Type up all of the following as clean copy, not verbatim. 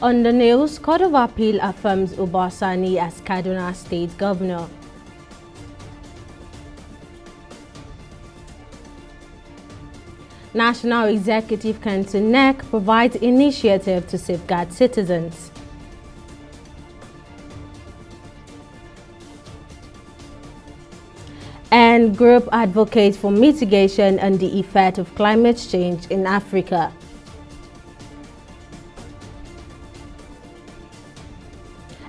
On the news, Court of Appeal affirms Obasani as Kaduna State Governor. National Executive Council NEC provides initiative to safeguard citizens. And group advocates for mitigation and the effect of climate change in Africa.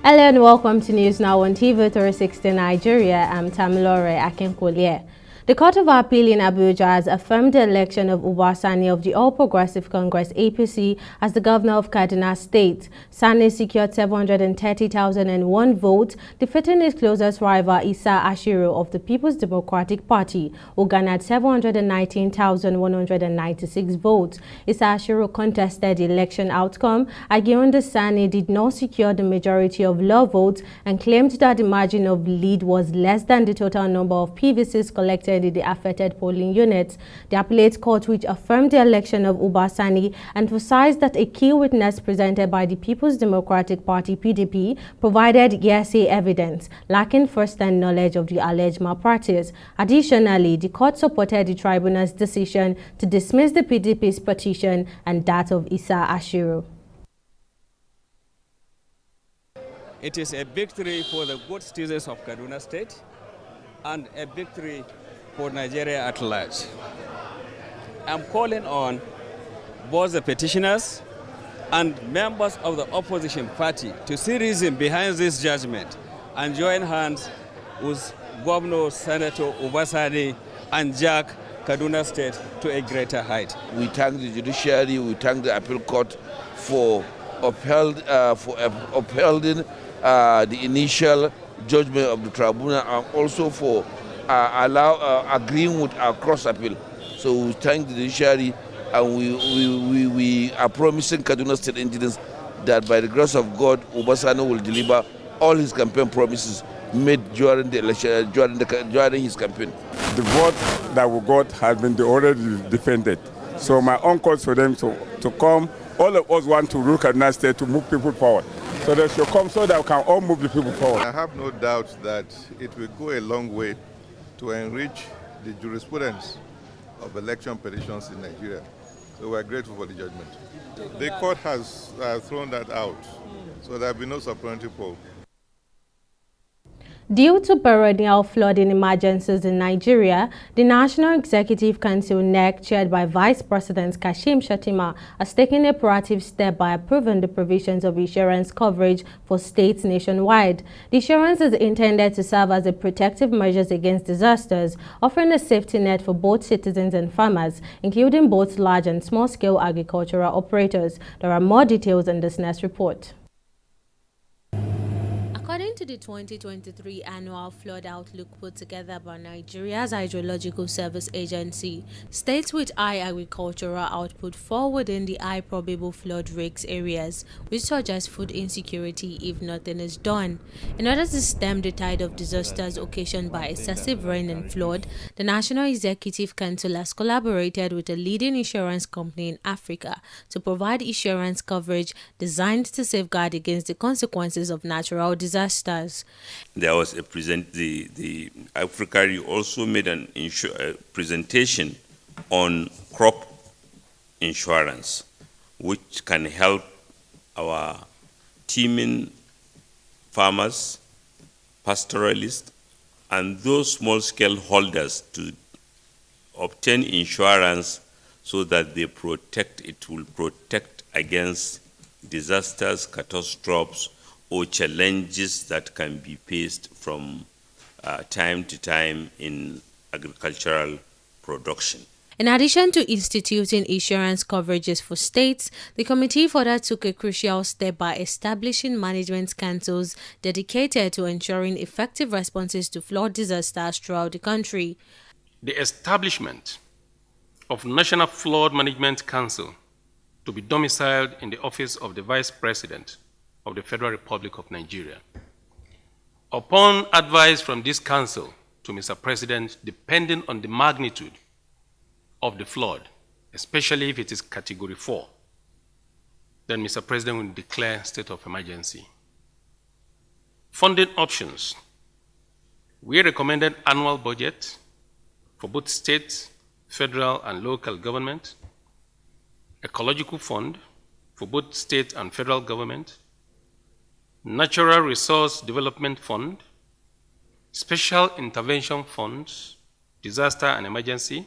Hello and welcome to News Now on TV36 Nigeria. I'm Tamilore Akinkolye. The Court of Appeal in Abuja has affirmed the election of Obasani of the All Progressive Congress (APC) as the governor of Kaduna State. Sani secured 730,001 votes, defeating his closest rival Isa Ashiru of the People's Democratic Party, who garnered 719,196 votes. Isa Ashiru contested the election outcome, arguing that Sani did not secure the majority of law votes and claimed that the margin of lead was less than the total number of PVCs collected in the affected polling units. The appellate court, which affirmed the election of Obasani, emphasized that a key witness presented by the People's Democratic Party (PDP) provided hearsay evidence, lacking first-hand knowledge of the alleged malpractice. Additionally, the court supported the tribunal's decision to dismiss the PDP's petition and that of Isa Ashiru. It is a victory for the good citizens of Kaduna State and a victory for Nigeria at large. I'm calling on both the petitioners and members of the opposition party to see reason behind this judgment and join hands with Governor Senator Obasani and Jack Kaduna State to a greater height. We thank the judiciary, we thank the appeal court for upholding the initial judgment of the tribunal, and also for agreeing with our cross appeal. So we thank the judiciary, and we are promising Kaduna State engineers that by the grace of God, Obasani will deliver all his campaign promises made during the election, during his campaign. The vote that we got has been already defended. So my own calls for them to come. All of us want to rule Kaduna State to move people forward. So they should come so that we can all move the people forward. I have no doubt that it will go a long way to enrich the jurisprudence of election petitions in Nigeria. So we are grateful for the judgment. The court has thrown that out, so there will be no supplementary poll. Due to perennial flooding emergencies in Nigeria, the National Executive Council (NEC), chaired by Vice President Kashim Shettima, has taken a proactive step by approving the provisions of insurance coverage for states nationwide. The insurance is intended to serve as a protective measure against disasters, offering a safety net for both citizens and farmers, including both large and small-scale agricultural operators. There are more details in this next report. According to the 2023 annual flood outlook put together by Nigeria's Hydrological Service Agency, states with high agricultural output fall within the high probable flood risk areas, which suggests food insecurity if nothing is done. In order to stem the tide of disasters occasioned by excessive rain and flood, the National Executive Council has collaborated with a leading insurance company in Africa to provide insurance coverage designed to safeguard against the consequences of natural disasters. There was a the Africa also made a presentation on crop insurance, which can help our teeming farmers, pastoralists, and those small-scale holders to obtain insurance so that it will protect against disasters, catastrophes, or challenges that can be faced from time to time in agricultural production. In addition to instituting insurance coverages for states, the committee further took a crucial step by establishing management councils dedicated to ensuring effective responses to flood disasters throughout the country. The establishment of National Flood Management Council to be domiciled in the office of the Vice President of the Federal Republic of Nigeria. Upon advice from this council to Mr. President, depending on the magnitude of the flood, especially if it is Category 4, then Mr. President will declare state of emergency. Funding options. We recommended annual budget for both state, federal, and local government, ecological fund for both state and federal government, natural resource development fund, special intervention funds, disaster and emergency.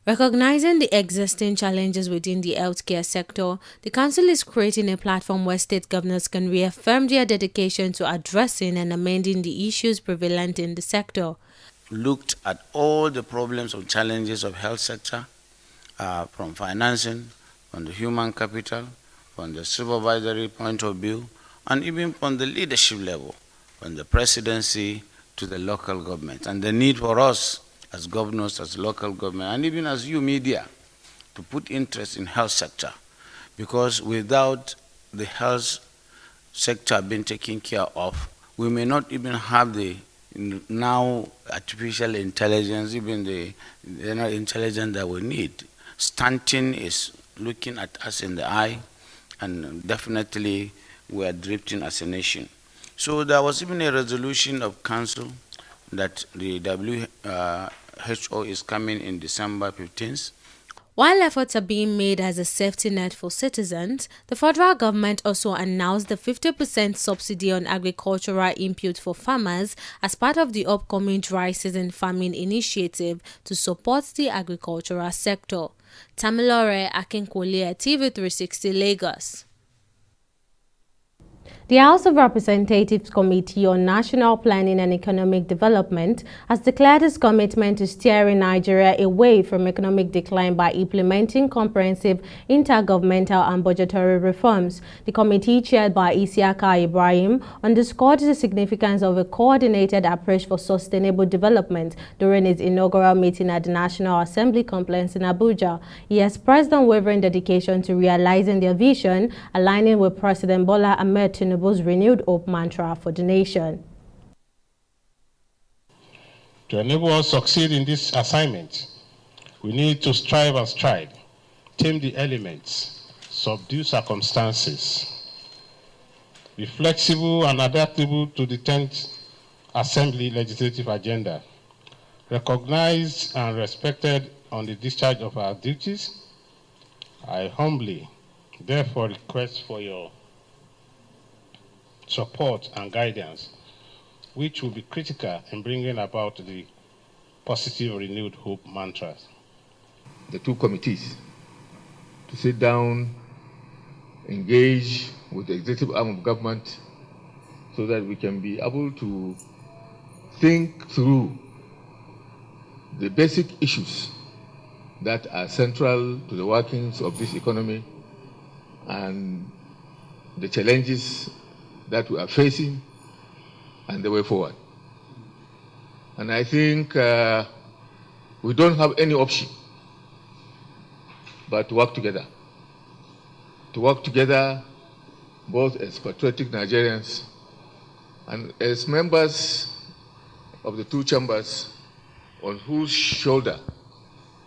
Recognizing the existing challenges within the healthcare sector, the Council is creating a platform where state governors can reaffirm their dedication to addressing and amending the issues prevalent in the sector. Looked at all the problems or challenges of health sector, from financing, from the human capital, from the supervisory point of view, and even from the leadership level, from the presidency to the local government, and the need for us as governors, as local government, and even as you media, to put interest in health sector. Because without the health sector being taken care of, we may not even have the now artificial intelligence, even the intelligence that we need. Stunting is looking at us in the eye, and definitely we are drifting as a nation. So there was even a resolution of council that the WHO is coming in December 15th. While efforts are being made as a safety net for citizens, the federal government also announced the 50% subsidy on agricultural input for farmers as part of the upcoming dry season farming initiative to support the agricultural sector. Tamilore Akinkunle, TV36 Lagos. The House of Representatives Committee on National Planning and Economic Development has declared its commitment to steering Nigeria away from economic decline by implementing comprehensive intergovernmental and budgetary reforms. The committee, chaired by Isiaka Ibrahim, underscored the significance of a coordinated approach for sustainable development during its inaugural meeting at the National Assembly complex in Abuja. He expressed unwavering dedication to realizing their vision, aligning with President Bola Ahmed Tinubu's renewed hope mantra for the nation. To enable us to succeed in this assignment, we need to strive and stride, tame the elements, subdue circumstances, be flexible and adaptable to the 10th Assembly legislative agenda, recognized and respected on the discharge of our duties. I humbly, therefore, request for your support and guidance, which will be critical in bringing about the positive renewed hope mantras. The two committees to sit down, engage with the executive arm of government so that we can be able to think through the basic issues that are central to the workings of this economy and the challenges that we are facing and the way forward. And I think we don't have any option but to work together. To work together both as patriotic Nigerians and as members of the two chambers on whose shoulder,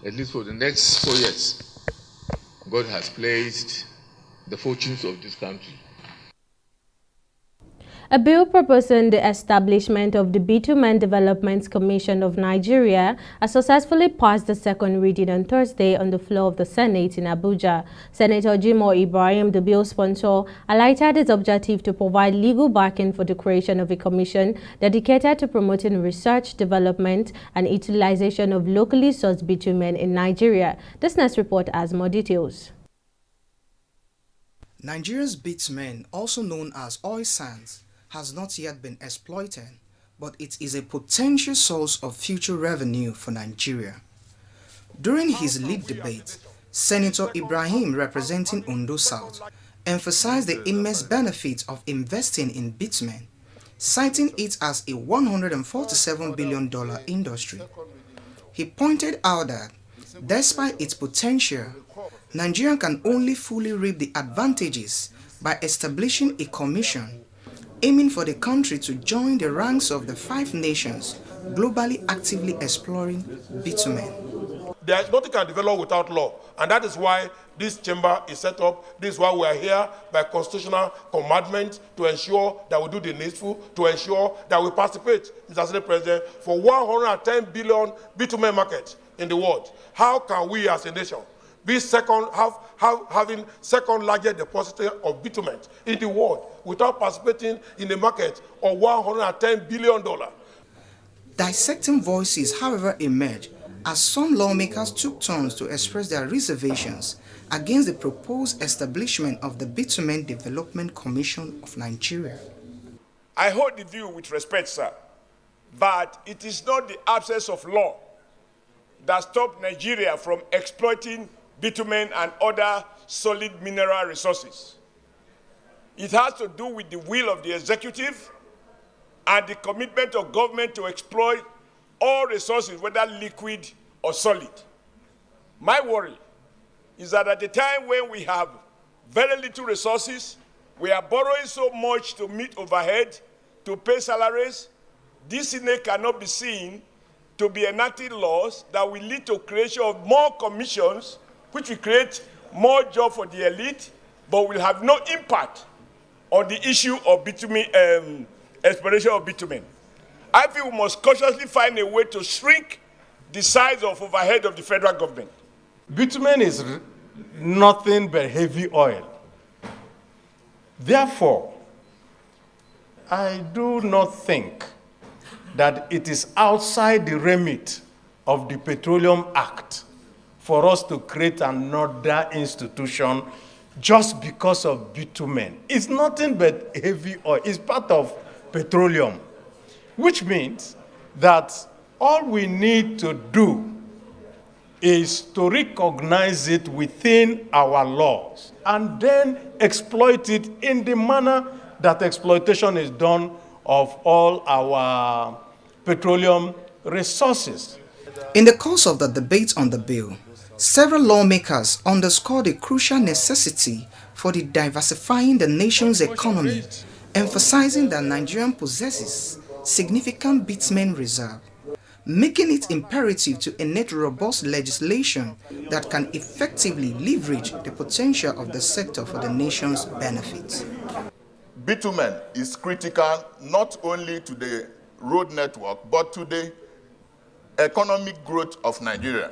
at least for the next 4 years, God has placed the fortunes of this country. A bill proposing the establishment of the Bitumen Development Commission of Nigeria has successfully passed the second reading on Thursday on the floor of the Senate in Abuja. Senator Jimoh Ibrahim, the bill sponsor, highlighted its objective to provide legal backing for the creation of a commission dedicated to promoting research, development, and utilization of locally sourced bitumen in Nigeria. This next report has more details. Nigeria's bitumen, also known as oil sands, has not yet been exploited, but it is a potential source of future revenue for Nigeria. During his lead debate, Senator Ibrahim, representing Ondo South, emphasized the immense benefits of investing in bitumen, citing it as a $147 billion industry. He pointed out that, despite its potential, Nigeria can only fully reap the advantages by establishing a commission aiming for the country to join the ranks of the 5 nations globally actively exploring bitumen. nothing can develop without law. And that is why this chamber is set up. This is why we are here by constitutional commandment to ensure that we do the needful, to ensure that we participate, Mr. Senate President, for 110 billion bitumen market in the world. How can we as a nation be having second largest depositor of bitumen in the world without participating in the market of $110 billion? Dissecting voices, however, emerged as some lawmakers took turns to express their reservations against the proposed establishment of the Bitumen Development Commission of Nigeria. I hold the view with respect, sir, but it is not the absence of law that stopped Nigeria from exploiting bitumen and other solid mineral resources. It has to do with the will of the executive and the commitment of government to exploit all resources, whether liquid or solid. My worry is that at the time when we have very little resources, we are borrowing so much to meet overhead, to pay salaries, this cannot be seen to be enacting laws that will lead to creation of more commissions, which will create more jobs for the elite, but will have no impact on the issue of bitumen, exploration of bitumen. I feel we must cautiously find a way to shrink the size of overhead of the federal government. Bitumen is nothing but heavy oil. Therefore, I do not think that it is outside the remit of the Petroleum Act for us to create another institution just because of bitumen. It's nothing but heavy oil. It's part of petroleum, which means that all we need to do is to recognize it within our laws and then exploit it in the manner that exploitation is done of all our petroleum resources. In the course of the debate on the bill, several lawmakers underscored the crucial necessity for the diversifying the nation's economy, emphasizing that Nigeria possesses significant bitumen reserve, making it imperative to enact robust legislation that can effectively leverage the potential of the sector for the nation's benefit. Bitumen is critical not only to the road network, but to the economic growth of Nigeria.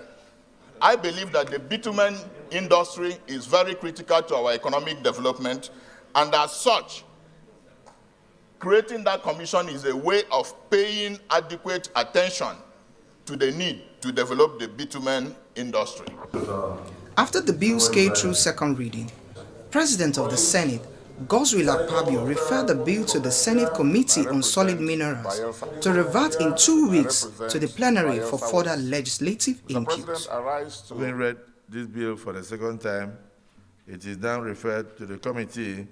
I believe that the bitumen industry is very critical to our economic development, and as such, creating that commission is a way of paying adequate attention to the need to develop the bitumen industry. After the bill scaled through second reading, President of the Senate, Godswill Akpabio, referred the bill to the Senate Committee on Solid Minerals to revert in 2 weeks to the plenary for further legislative input. Having read this bill for the second time, it is now referred to the Committee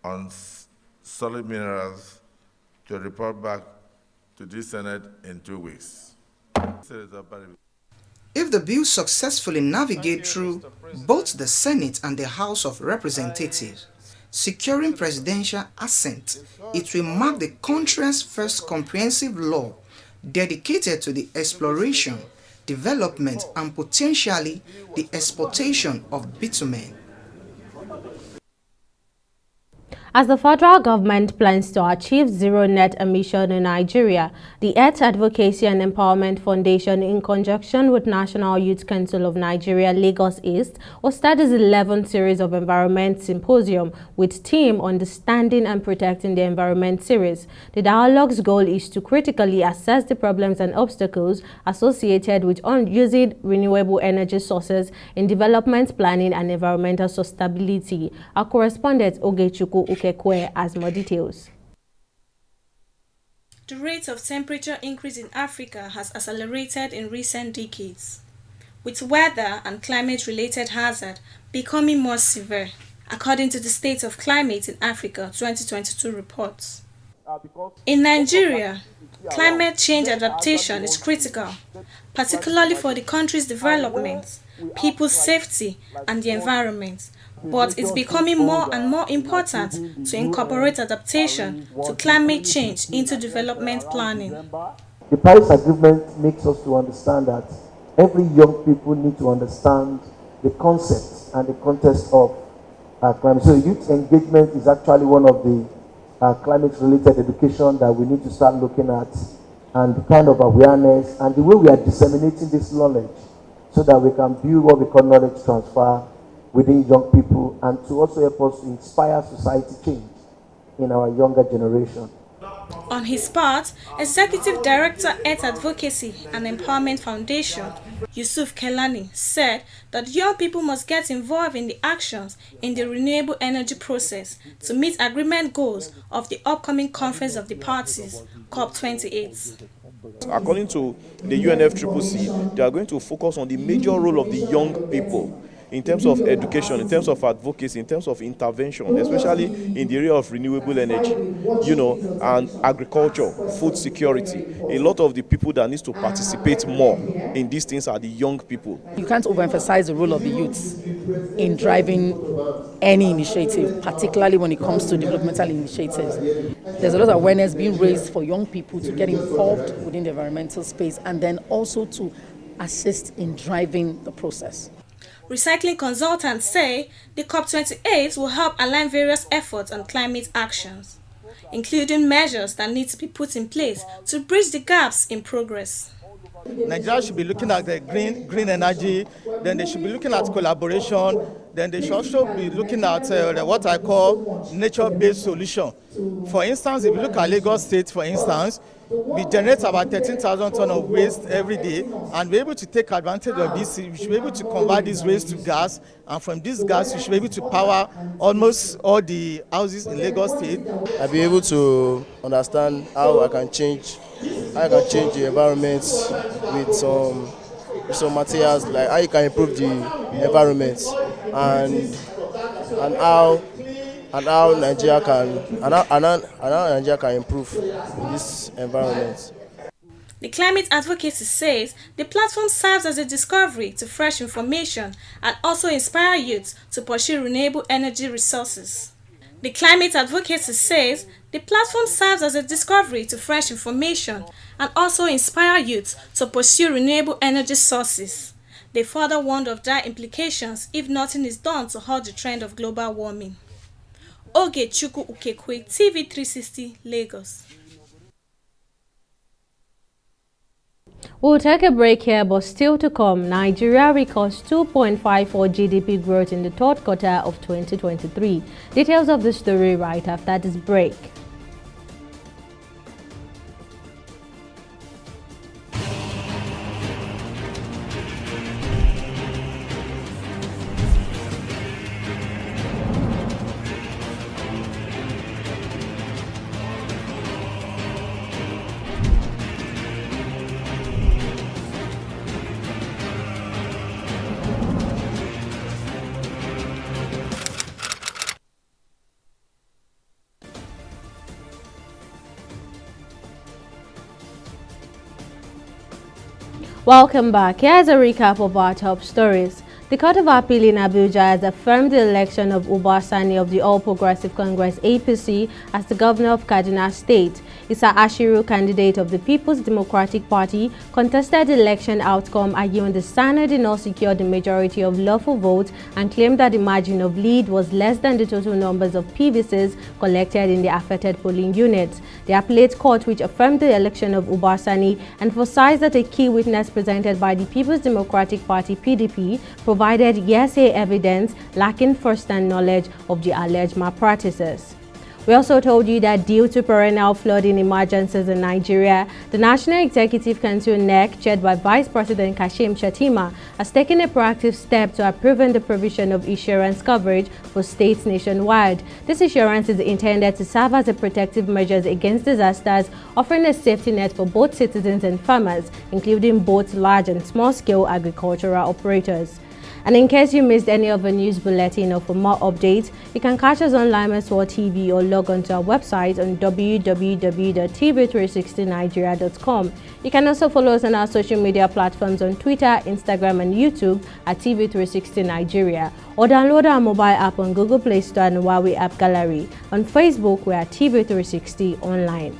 on Solid Minerals to report back to the Senate in 2 weeks. If the bill successfully navigates through both the Senate and the House of Representatives, securing presidential assent, it will mark the country's first comprehensive law dedicated to the exploration, development, and potentially the exportation of bitumen. As the federal government plans to achieve zero net emission in Nigeria, the Earth Advocacy and Empowerment Foundation, in conjunction with National Youth Council of Nigeria, Lagos East, hosted its 11th series of Environment Symposium with theme Understanding and Protecting the Environment series. The dialogue's goal is to critically assess the problems and obstacles associated with using renewable energy sources in development planning and environmental sustainability. Our correspondent Ogechukwu Ukekwe has more details. The rate of temperature increase in Africa has accelerated in recent decades, with weather and climate-related hazards becoming more severe, according to the State of Climate in Africa 2022 reports. In Nigeria, climate change adaptation is critical, particularly for the country's development, people's safety, and the environment. But it's becoming more and more important to incorporate adaptation to climate change into development planning. The Paris Agreement makes us to understand that every young people need to understand the concepts and the context of climate. So youth engagement is actually one of the climate-related education that we need to start looking at, and the kind of awareness and the way we are disseminating this knowledge so that we can build what we call knowledge transfer within young people, and to also help us inspire society change in our younger generation. On his part, Executive Director Earth Advocacy and Empowerment Foundation, Yusuf Kelani, said that young people must get involved in the actions in the renewable energy process to meet agreement goals of the upcoming Conference of the Parties, COP28. According to the UNFCCC, they are going to focus on the major role of the young people in terms of education, in terms of advocacy, in terms of intervention, especially in the area of renewable energy, and agriculture, food security. A lot of the people that needs to participate more in these things are the young people. You can't overemphasize the role of the youths in driving any initiative, particularly when it comes to developmental initiatives. There's a lot of awareness being raised for young people to get involved within the environmental space, and then also to assist in driving the process. Recycling consultants say the COP28 will help align various efforts on climate actions, including measures that need to be put in place to bridge the gaps in progress. Nigeria should be looking at the green energy, then they should be looking at collaboration, then they should also be looking at what I call nature-based solution. For instance, if you look at Lagos State, for instance, we generate about 13,000 tons of waste every day, and we're able to take advantage of this. We should be able to convert this waste to gas, and from this gas, we should be able to power almost all the houses in Lagos State. I'll be able to understand how I can change the environment with some materials, like how you can improve the environment, and how Nigeria can improve in this environment. The climate advocacy says the platform serves as a discovery to fresh information and also inspire youths to pursue renewable energy resources. The climate advocacy says the platform serves as a discovery to fresh information and also inspire youths to pursue renewable energy sources. They further warned of dire implications if nothing is done to halt the trend of global warming. Oge Chukwu Ukekwe, TV36 Lagos. We'll take a break here, but still to come, Nigeria records 2.54 GDP growth in the third quarter of 2023. Details of the story right after this break. Welcome back. Here's a recap of our top stories. The Court of Appeal in Abuja has affirmed the election of Uba Sani of the All Progressive Congress APC as the governor of Kaduna State. Issa Ashiru, candidate of the People's Democratic Party, contested the election outcome, arguing the Sani did not secure the majority of lawful votes and claimed that the margin of lead was less than the total numbers of PVCs collected in the affected polling units. The appellate court, which affirmed the election of Uba Sani, emphasized that a key witness presented by the People's Democratic Party (PDP) provided hearsay evidence lacking first-hand knowledge of the alleged malpractices. We also told you that due to perennial flooding emergencies in Nigeria, the National Executive Council (NEC), chaired by Vice President Kashim Shettima, has taken a proactive step to approving the provision of insurance coverage for states nationwide. This insurance is intended to serve as a protective measure against disasters, offering a safety net for both citizens and farmers, including both large and small-scale agricultural operators. And in case you missed any of the news bulletin or for more updates, you can catch us on Limasword TV or log on to our website on www.tv360nigeria.com. You can also follow us on our social media platforms on Twitter, Instagram and YouTube at TV360 Nigeria, or download our mobile app on Google Play Store and Huawei App Gallery. On Facebook, we are TV360 Online.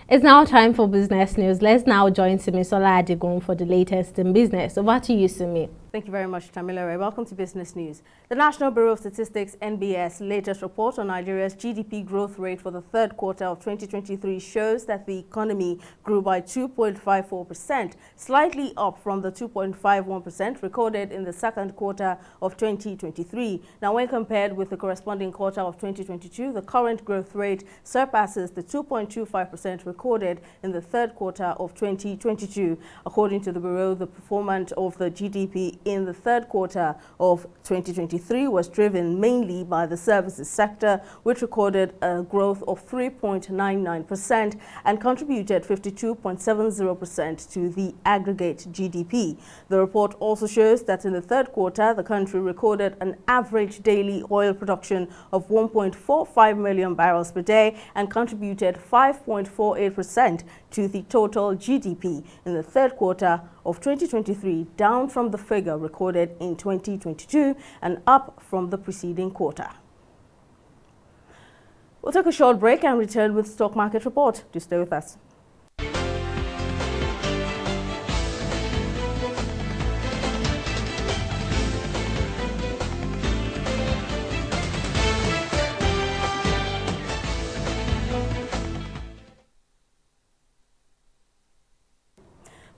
It's now time for business news. Let's now join Simisola Adigun for the latest in business. Over to you, Simi. Thank you very much, Tamilore. Welcome to Business News. The National Bureau of Statistics, NBS, latest report on Nigeria's GDP growth rate for the third quarter of 2023 shows that the economy grew by 2.54%, slightly up from the 2.51% recorded in the second quarter of 2023. Now, when compared with the corresponding quarter of 2022, the current growth rate surpasses the 2.25% recorded in the third quarter of 2022. According to the Bureau, the performance of the GDP in the third quarter of 2023 was driven mainly by the services sector, which recorded a growth of 3.99% and contributed 52.70% to the aggregate GDP. The report also shows that in the third quarter, the country recorded an average daily oil production of 1.45 million barrels per day and contributed 5.48% to the total GDP in the third quarter of 2023, down from the figure recorded in 2022 and up from the preceding quarter. We'll take a short break and return with stock market report. Do stay with us.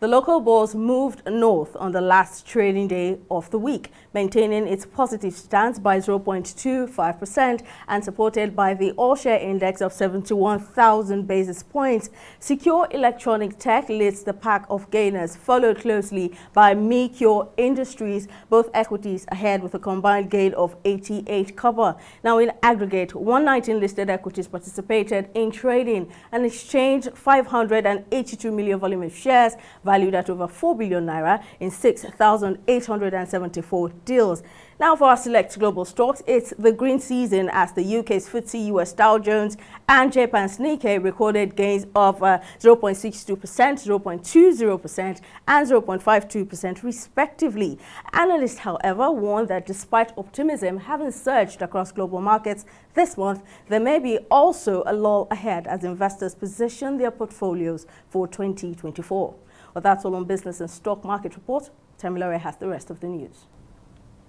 The local bourse moved north on the last trading day of the week, maintaining its positive stance by 0.25% and supported by the all-share index of 71,000 basis points. Secure Electronic Tech leads the pack of gainers, followed closely by Meteor Industries, both equities ahead with a combined gain of 88 copper. Now, in aggregate, 119 listed equities participated in trading and exchanged 582 million volume of shares, valued at over 4 billion naira in 6,874 deals. Now for our select global stocks, it's the green season as the UK's FTSE US Dow Jones and Japan's Nikkei recorded gains of 0.62%, 0.20% and 0.52% respectively. Analysts, however, warn that despite optimism having surged across global markets this month, there may be also a lull ahead as investors position their portfolios for 2024. Well, that's all on business and stock market report. Tamilore has the rest of the news.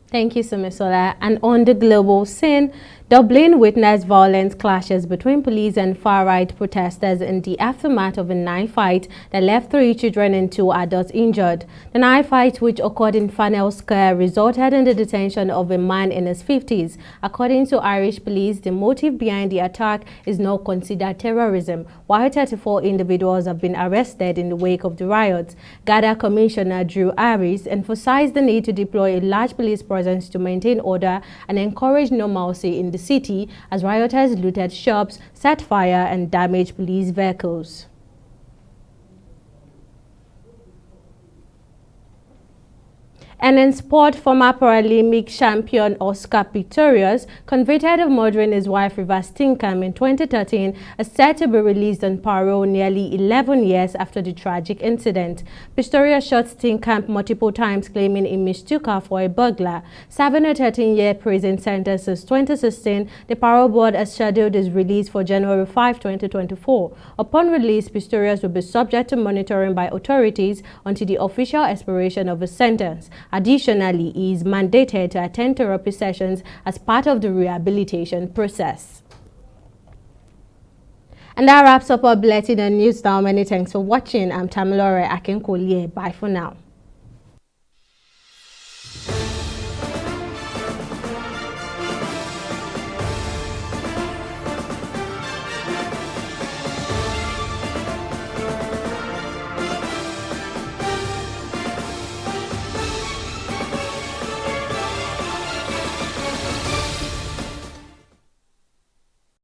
Thank you, Simisola. And on the global scene, Dublin witnessed violent clashes between police and far-right protesters in the aftermath of a knife fight that left 3 children and 2 adults injured. The knife fight, which occurred in Farnell Square, resulted in the detention of a man in his 50s. According to Irish police, the motive behind the attack is now considered terrorism, while 34 individuals have been arrested in the wake of the riots. Garda Commissioner Drew Harris emphasized the need to deploy a large police presence to maintain order and encourage normalcy in the city as rioters looted shops, set fire and damaged police vehicles. And in sport, former Paralympic champion Oscar Pistorius, convicted of murdering his wife River Steenkamp in 2013, is set to be released on parole nearly 11 years after the tragic incident. Pistorius shot Steenkamp multiple times, claiming he mistook her for a burglar. Serving a 13-year prison sentence since 2016, the parole board has scheduled his release for January 5, 2024. Upon release, Pistorius will be subject to monitoring by authorities until the official expiration of his sentence. Additionally, he is mandated to attend therapy sessions as part of the rehabilitation process. And that wraps up our bulletin and news now. Many thanks for watching. I'm Tamilore Akinkolie. Bye for now.